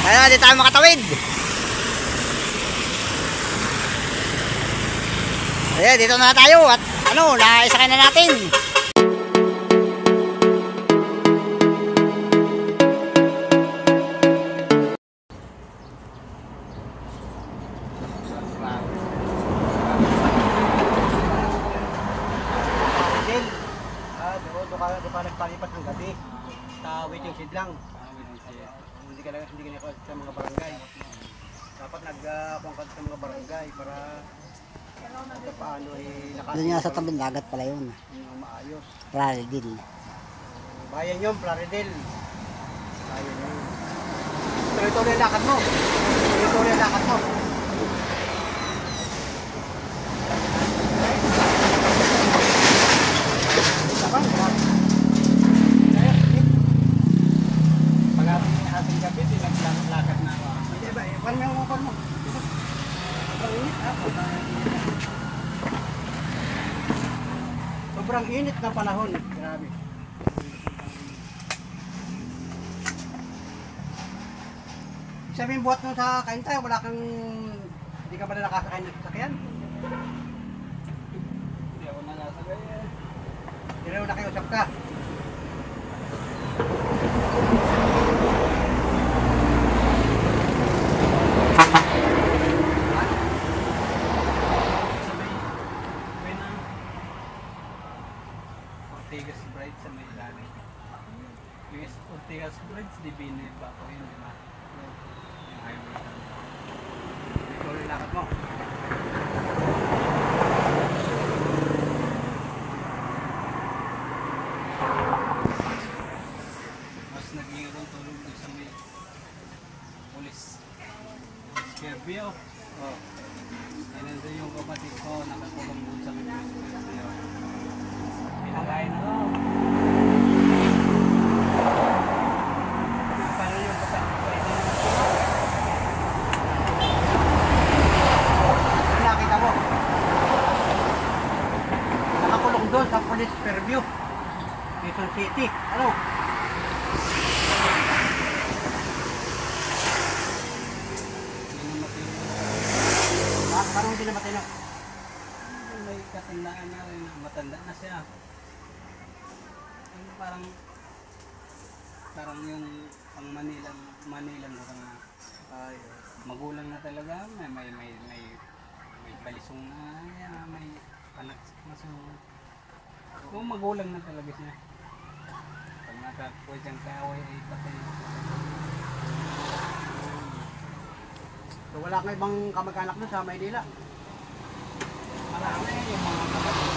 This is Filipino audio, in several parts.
Ayan, di tayo makatawid. Ayan, dito na tayo at ano, naisakay na natin. Doon ka nagpalipat ng gabi sa waiting shed lang. Hindi ka sa mga barangay. Dapat nagpangkad sa mga barangay para paano Doon nga sa tabing dagat pala yun. Maayos. Plaridel. Bayan yun, Plaridel. Bayan yun. Tuloy-tuloy ang lakad mo. Tuloy-tuloy ang lakad mo. Pag-ating gabi, lakad na ako. Paano may umupal mo? Sobrang init na panahon. Grabe. Sabihin buhat mo sa kain tayo, wala kang... Hindi ka ba na nakasakain ng sasakyan? Hindi ako nakasakay eh. Hindi na nakiusap ka. Ortigas Brides sa may ilalim. Yung Ortigas Brides, di binib ako yun, di ba? Yung highway. Ikaw yung lakad mo. Mas naging akong tulog doon sa may Police Fairview. Oh. Yan nandun yung kapatid ko, nakakulong doon sa may Police Fairview. Pinakain ako. Paano yung kapatid ko? Ano nakita mo? Nakakulong doon sa Police Fairview. Quezon City. Ano? Hindi na matino. Parang hindi na matino. May katandaan na rin, matanda na siya. Yung parang yung pang Manila mo na Ay, magulang na talaga, may balisong na, may anak maso. Kung magulang na talaga siya. Pag nakakuha siyang kaaway ay patay. so wala kang ibang kamag-anak doon sa Maynila. Marami yung mga kapatid.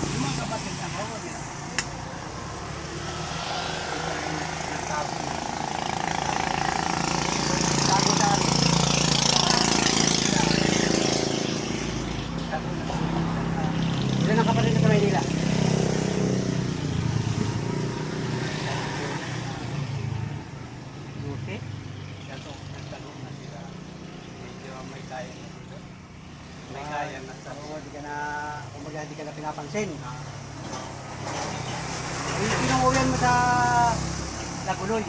Yung mga kapatid ang kawan niya. Nagtapo na. Tago sa akin. Tapo na. Ilan ang kapatid sa Maynila? Okay. Nagtanong na sila. Medyo may kaya na dito. May kaya na sa Oo, di ka na, kumbaga di ka na pinapansin. Yung pinanguyan mo sa Lagunoy.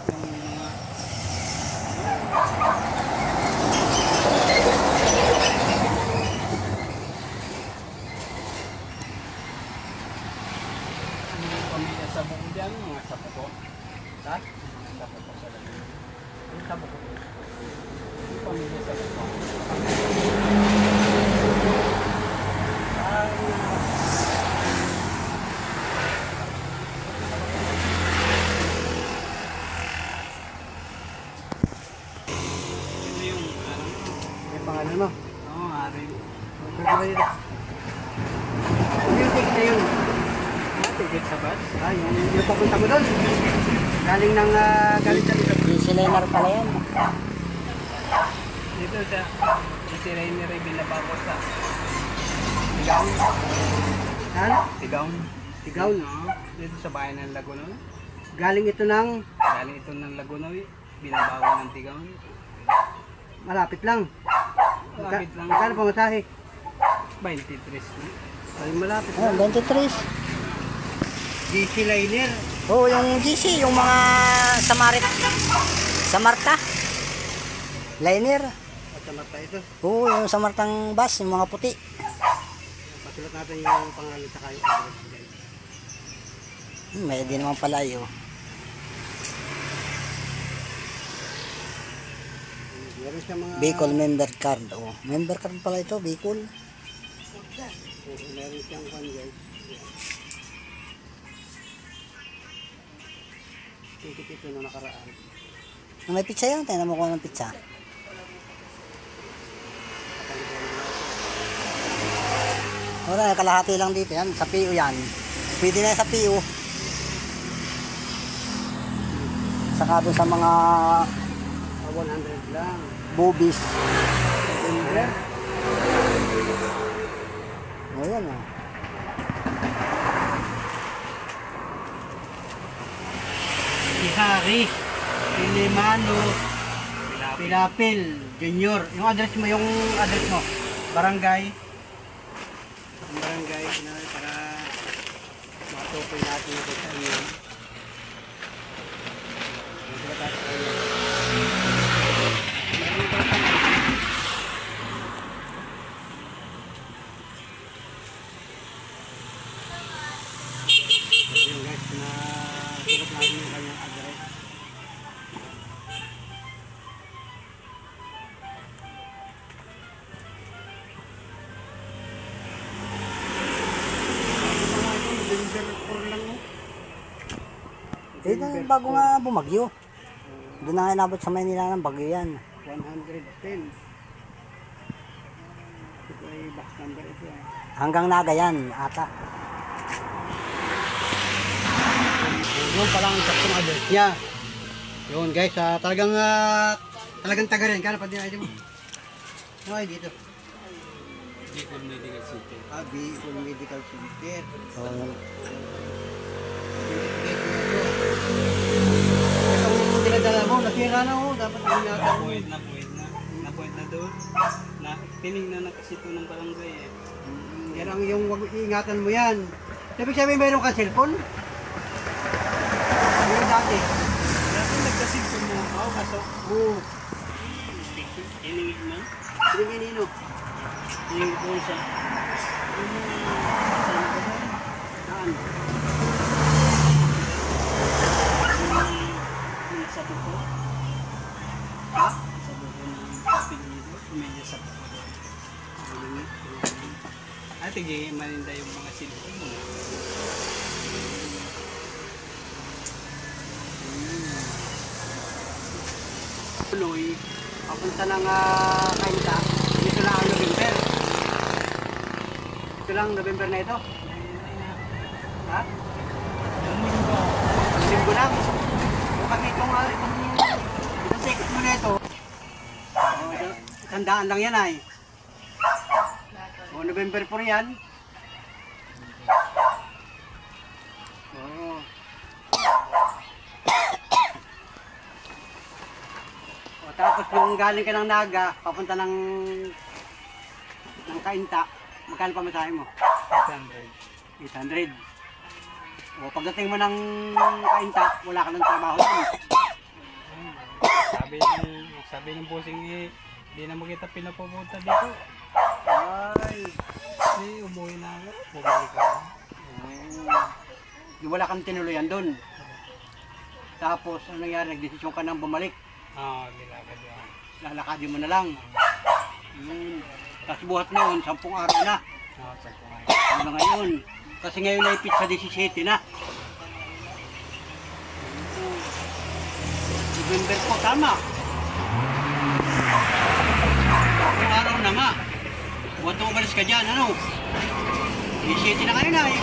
yung mga yung pamilya sa buko dyan, mga sa buko. Ha? Mga sa buko sa lalim. Yung sa buko. Yung pamilya sa buko. Ito yung Yung pangalan mo. Ari. Yung ticket na yun. Ticket sa bus. Ah, yung papunta mo doon. Galing ng, galing sa dito. Dieselainer pala yan. Dito sa si Rainier ay binabako sa Tigaon. Ano? Tigaon. Tigaon. No? Dito sa bayan ng Lagunoy. Galing ito ng Galing ito ng Lagunoy, binabago ng Tigaon. malapit lang. Malapit lang. Magkano pamasahe? 23 no? Ay, malapit Oh, lang. 23. GC Liner. Oh, yung GC, yung mga Sa Marta. Liner. At sa mata ito. Oo, yung sa Martang bus, yung mga puti. Pasulat natin yung pangalan sa kayo address guys. May di naman pala yun. Meron siya mga... Bicol member card. Oh, member card pala ito, Bicol. Meron siyang pan guys. Ticket ito na nakaraan. May pizza yan, tayo na mo ko ng pizza. Wala, kalahati lang dito yan. Sa PO yan. Pwede na yan sa PO. Saka doon sa mga 100 lang. boobies. Member. O yan o. Si Harry Pilimano Pilapil Junior. Yung address mo. Barangay. Ang barangay na para matukoy natin ito sa inyo. Sila tayo sa inyo. Meron ba sa ayun guys, na sulat natin yung kanyang address. Eh, bago nga bumagyo. Doon na nga inabot sa Maynila ng bagyo yan. 110. Ito ay box number ito eh. Hanggang Naga yan, ata. Yun palang saktong address niya. Yun guys, talagang taga rin. Kano pa din ay mo? Ano ay dito? Bicol Medical Center. Bicol Medical Center. So, Itong dinadala mo, nasira na ho. Dapat ingatan mo. Napuwid na doon. Tinignan na kasi ito ng barangay eh. Yan ang yung wag iingatan mo yan. Sabi mayroon kang cellphone? Meron dati. Dati nagkasigpon mo ako kaso Oo. iningit mo. Sige nino. Iningit mo siya. Saan? Yung sa buko. Ha? Sa buko ng apelido. Medyo sa buko doon. At tigay maninda yung mga silpon mo. Tuloy, papunta ng Kainta. Dito lang ang November. Ito lang November na ito. Ha? Linggo lang. Kapag itong ticket mo na ito, tandaan lang yan ay. November 4 yan. Oo. Tapos kung galing ka ng Naga, papunta ng Kainta, magkano pa masahe mo? 800. 800. O pagdating mo ng Kainta, wala ka ng trabaho dun. Sabi ng bossing eh, hindi na makita pinapupunta dito. Ay. Kasi umuwi na ako. Bumalik ako. Di wala kang tinuluyan dun. Tapos, ano nangyari? Nagdesisyon ka nang bumalik. Nilakad yan. Lalakadin mo na lang. Tapos buhat noon, 10 araw na. Sa kumain. Hanggang ngayon. Kasi ngayon ay pizza 17 na. November po, tama. 10 araw na nga. Buhat na umalis ka dyan, ano? 17 na kayo na eh.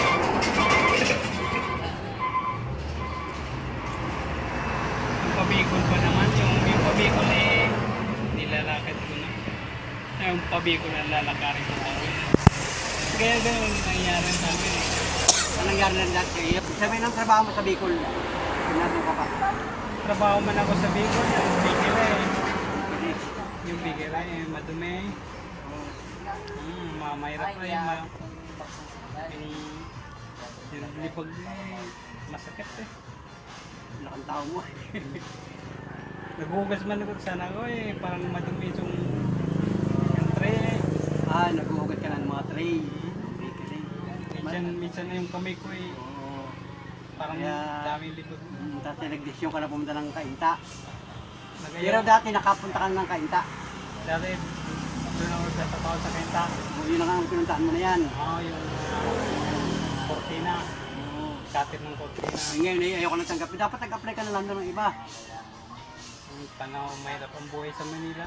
Yung pabikol pa naman, yung pabikol eh, nilalakad ko na. Yung pabikol na lalakarin ko na. Kaya ganun nangyari sa amin eh. Ano nangyari na dati? Sabi ng trabaho mo sa Bicol. Pinatong ka pa. Trabaho man ako sa Bicol, yung bigila eh. Yung bigila eh, madumi. Mahirap na yung lipag eh, masakit eh. Lakang tao mo. Naghugas man ako sana ko eh, parang madumi yung tray eh. Ah, naghuhugat ka na ng mga tray. Minsan na yung kamay ko eh, Oo. parang Kaya- daming likod. Dati nagdesisyon ka na pumunta ng Kainta. Pero Nagaya, dati nakapunta ka na ng Kainta. dati doon ako nagtatapaw sa kenta. O, yun ang pinuntahan mo na yan. Yung cortina, katit ng cortina. Ngayon ay ayoko na tanggapin. Dapat nag-apply ka na lang doon ng iba. Yung panahon mahirap ang buhay sa Manila,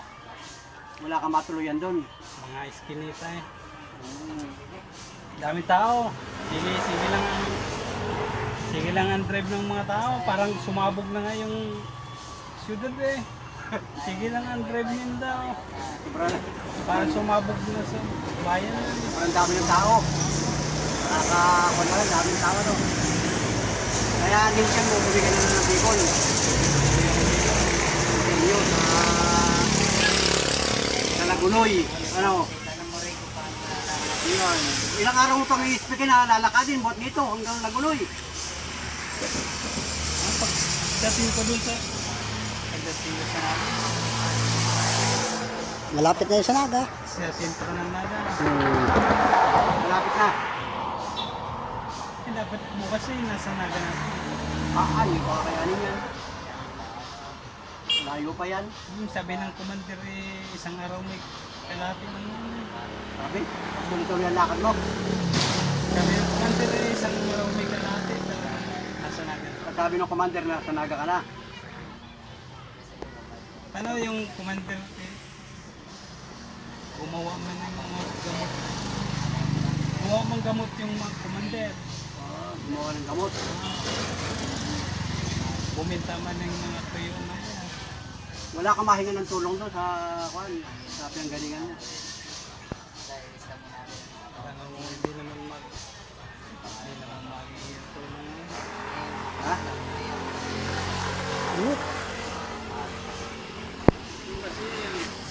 Wala kang matuluyan doon. mga iskinita eh. Daming tao, sige lang ang drive ng mga tao, parang sumabog na nga yung syudad eh. Sige lang ang drive nila daw. Sobrang, Parang sumabog na sa bayan na. sobrang dami ng tao. Nakakakuha na lang, dami ng tao doon. Kaya minsan mo bumigyan na ng Bicol. Sa inyo, sa Lagunoy. Ano? Yun. Ilang araw mo pang i-speak na lalakadin, buhat nito hanggang Lagunoy. Pagdating ko dun sa namin, Malapit na yun sa Naga. sa sentro ng Naga. Malapit na. Dapat bukas eh, nasa Naga natin. Hindi ko kakayanin yan. Layo pa yan. Yung sabi ng commander eh, isang araw may kalahati ng Sabi, tuloy-tuloy ang lakad mo. sabi ng commander eh, isang araw may kalahati pero nasa Naga. Sabi ng commander na sa Naga ka na. Ano yung commander eh, gumawa man ng mga gamot. Gumawa man gamot yung mga commander. Gumawa ng gamot. Buminta man ng mga tuyo na yan. Wala kang mahinga ng tulong doon sa pinanggalingan niya. Ano, hindi naman magiging tulong yun. Ha?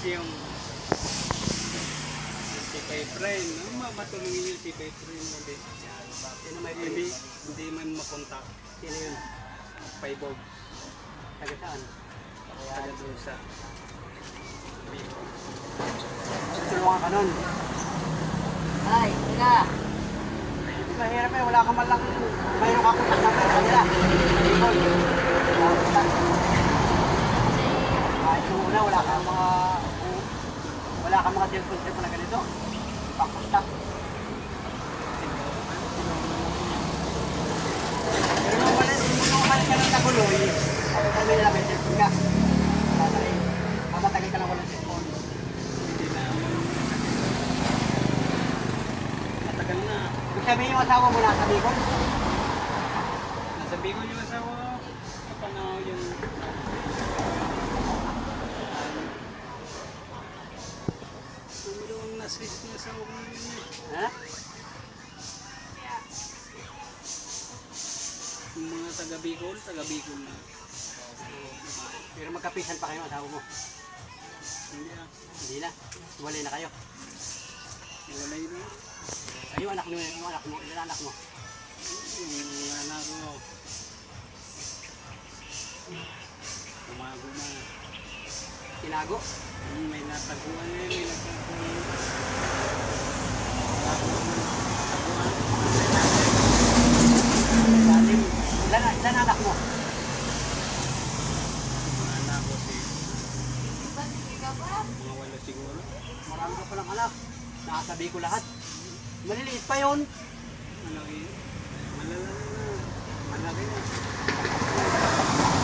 Yung si Pai Friend, matulungin yung si Pai Friend hindi. Hindi man makontak. Sino yun? Paibog. Taga saan? Taga doon sa Bicol. Tulungan ka nun. Ay, teka. Mahirap eh, wala ka man lang, mayroon ka kontak na pera nila. Bicol. Kahit yung una, wala kang mga telephone na ganito. Ipakontak. Pero nung umalis ka ng Taguloy, ako kami nila may telephone ka. Mamatagal ka lang walang telephone. Hindi na matagal na. Ibig sabihin yung asawa mo nasa Bicol? Nasa Bicol yung asawa ko. Kapanaw yung tumulong na sis na sa ulo niya. Ha? Yung mga taga Bicol na. Pero magkapisan pa kayo ang asawa mo? Hindi ah. Hindi na. Walay na kayo. Walay na. Ay, yung anak mo, ilan anak mo? Yung anak ko. Tumago na. Tinago? May nataguan eh. May nataguan. Lalim. Ilan anak mo? Mga anak ko mga walo siguro. Marami ka palang anak. Nakasabi ko lahat. Maliliit pa yun. Malaki. Malala na. Malaki na.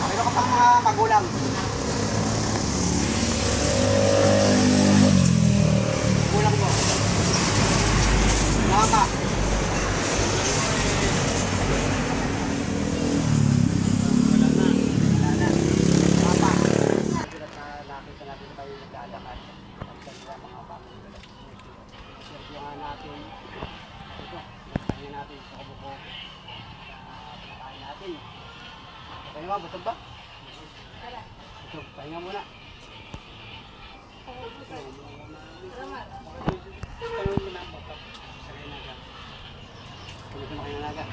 Pero ka pang mga magulang. Magulang mo. Mama. Wala na. Wala na. Papa. Nakita natin tayo naglalakad. Ang mga pamilya. Serbiyahan natin. Ito. Nagpahinga natin sa kabuko. Pinakain natin. Okay naman, busog ba? Ito, pahinga muna. Tanong mo na ang bapak. Sarili na ka. Tulog na kayo ng naga.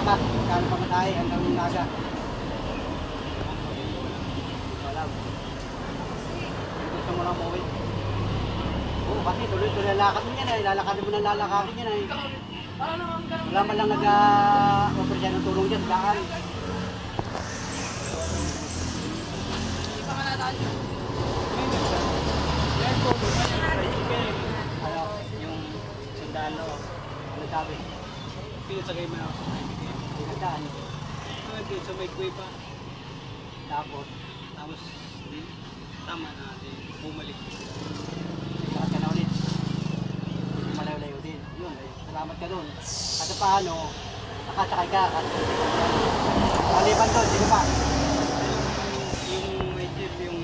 lalakad, kano pamatay hanggang Naga. Wala. Gusto mo lang umuwi. Oo, kasi tuloy-tuloy lalakad mo yan eh. Lalakadin mo ng lalakadin yan eh. Wala man lang nag-offer siya ng tulong dyan sa daan. Ano? Yung sundalo. Ano sabi? Pinasagay mo ako. Pinagdaan. Dito sa may kuwi pa. Tapos, Tapos, di, tama na. Di, bumalik. lakad ka na ulit. Hindi malayo-layo din. Yun, eh, salamat ka doon. At paano, nakasakay ka. Maliban doon, sino pa? Yung may jeep, yung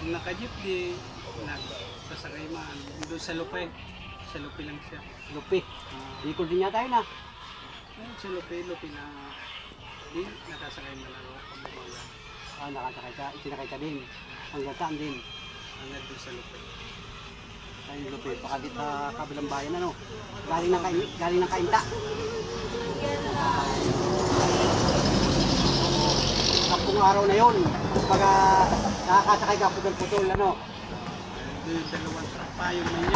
naka-jeep, di, nagpasakay man. Doon sa Lupe. Sa Lupe lang siya. Lupi. Bicol din yata yun ah. Sa Lupe na, di, nakasakay man ako. Pamamaga. Ah, nakasakay ka, isinakay ka din. Hanggang saan din? Hanggang doon sa Lupe. Ay, Lupi, baka dito sa kabilang bayan ano. Galing ng Kainta. Sampung araw na yun. Pag nakakasakay ka putol-putol ano. Doon dalawang truck pa yun man yun.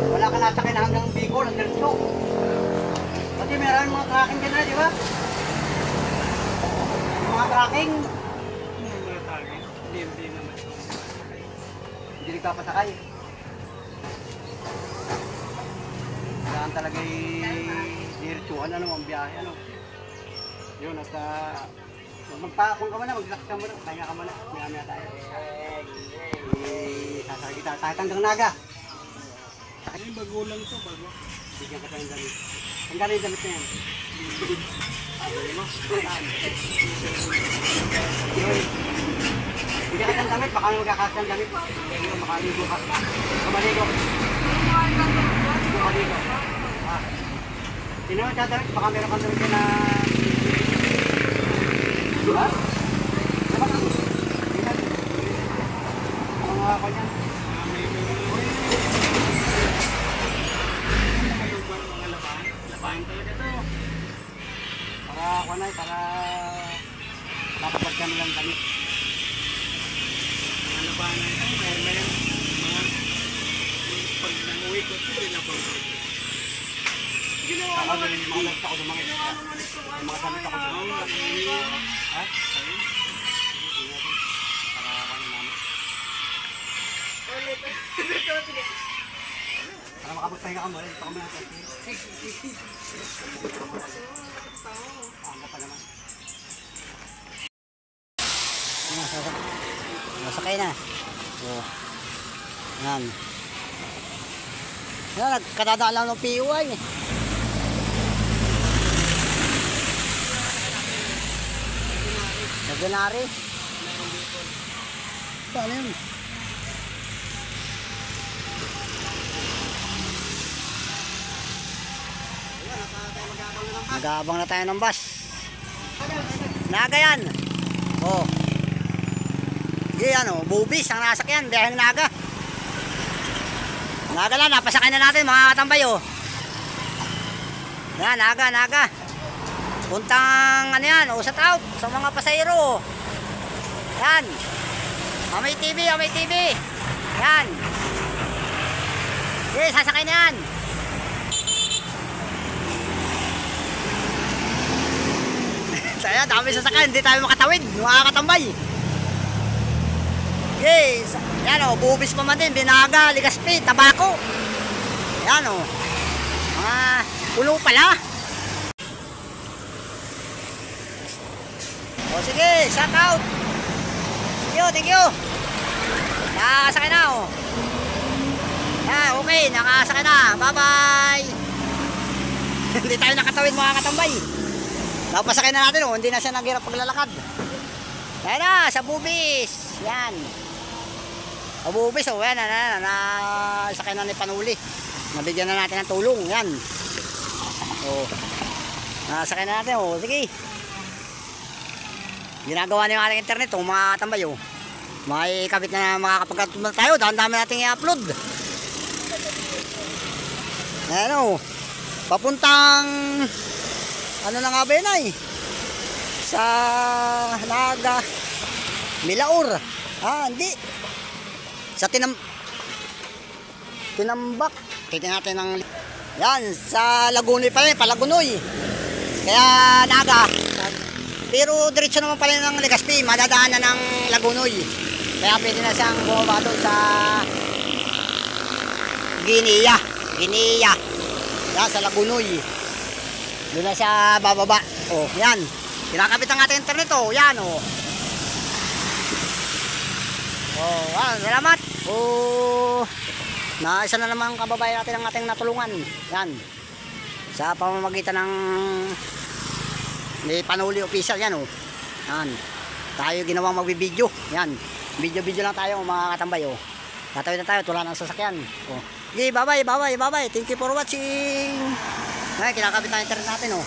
Wala ka nasakay na hanggang Bicol, hanggang dito. Pati meron mga tracking dyan na, di ba? Mga tracking, Yung mga target, hindi naman ito. hindi nagpapasakay. Kailangan talaga diretsuhan ano, ang biyahe ano. Yun, at magpakong ka muna, mag-relax ka muna, kaya ka muna, maya tayo. Sasakay kita, kahit hanggang Naga. Ay, bago lang to, bago. Bigyan ka tayo ng damit. Ang galing yung damit na yan. Ayun mo, saan? Yun. Bigyan ka ng damit, baka magkakas ng damit. Ayun, makaligo ka. Kamaligo. Kamaligo. Ah. Sino ang damit? Baka meron kang damit ka na... Ha? Diba? Ano mga ako niyan? Mga labahan. Labahan talaga to. Para ako na, para nakapag kami lang damit. Mga labahan na ito. May mga pag nanguwi ko ito, rin ako. Ako din, mga damit ako ng mga extra. Yung mga damit ako doon. Ha? Hindi natin. Para ako na namin. Para makapagpahinga ka mo rin. Baka mo natin. Ang pa naman. Nasakay na. Oh. Yan. Yan, nagkadadaan lang ng PUI. Ordinary. Paano yun? Nag-aabang na tayo ng bus. Naga yan. Oh. Yan oh, bubis ang nasakyan, biyaheng Naga. Naga lang, napasakay na natin mga katambay oh. Yan, Naga. Puntang ano yan, usat out sa mga pasahero. Yan. Amay TV. Yan. Okay, sasakay na yan. Kaya dami sasakyan, hindi tayo makatawid, mga katambay. Yes, yan o, bubis pa man din, binaga, ligaspi, tabako. Yan o, mga ulo pala. O sige, shout out. Thank you. Nakasakay na o. Yan, okay, nakasakay na. Bye bye. Hindi tayo nakatawid mga katambay. Napasakay na natin o, hindi na siya naghirap paglalakad. Yan na, sa bubis. Yan. Sa bubis o, yan na, sakay na ni Panuli. Nabigyan na natin ng tulong, yan. O, nasakay na natin o, sige. Ginagawa na yung ating internet o, mga katambay o. May kabit na makakapagkatulong na tayo, dami natin i-upload. Yan o. Papuntang ano na nga ba yun ay? Sa Naga Milaor. Hindi. Sa Tinambak. Titingnan natin ng yan, sa Lagunoy pala, Palagunoy. Kaya Naga. Pero diretso naman pala ng Legazpi, madadaanan ng Lagunoy. Kaya pwede na siyang bumaba doon sa Guinea. Yan, sa Lagunoy. Doon na siya bababa. Oh, yan. Kinakabit ang ating internet, oh. Yan, oh. Oh, wow, salamat. Oh, na isa na naman kababayan natin ang ating natulungan. Yan. Sa pamamagitan ng may Panuli official, yan, oh. Yan. Tayo ginawang magbibideo. Yan. Video lang tayo, mga katambay, oh. Tatawid na tayo, tula ng sasakyan. Oh. Okay, bye-bye. Thank you for watching. Ngayon, kinakabit ang internet natin, oh.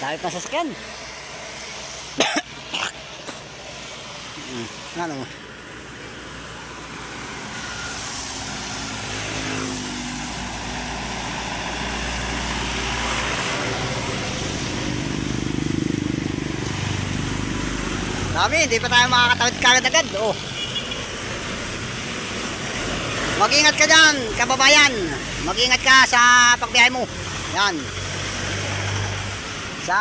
Dahil pa sasakyan. Ano? Dami, hindi pa tayo makakatawid kagad-agad. Oh. Mag-ingat ka dyan, kababayan. Mag-ingat ka sa pagbiyahe mo. Yan. Sa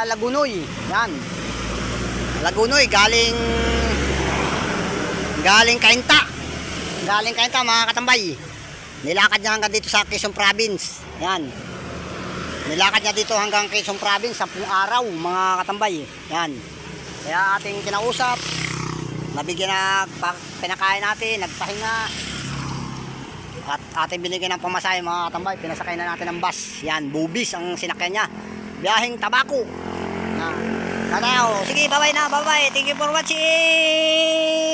Lagunoy. Yan. Lagunoy, galing Cainta. Galing Cainta, mga katambay. Nilakad niya hanggang dito sa Quezon Province. Yan. Nilakad niya dito hanggang Quezon Province 10 araw, mga katambay. Yan. Kaya ating kinausap, nabigyan na pinakain natin, nagpahinga. At ating binigyan ng pamasahe, mga katambay. Pinasakay na natin ng bus. Yan, bubis ang sinakyan niya. Biyaheng Tabako. Tatayo. Sige, bye-bye na, bye-bye. Thank you for watching.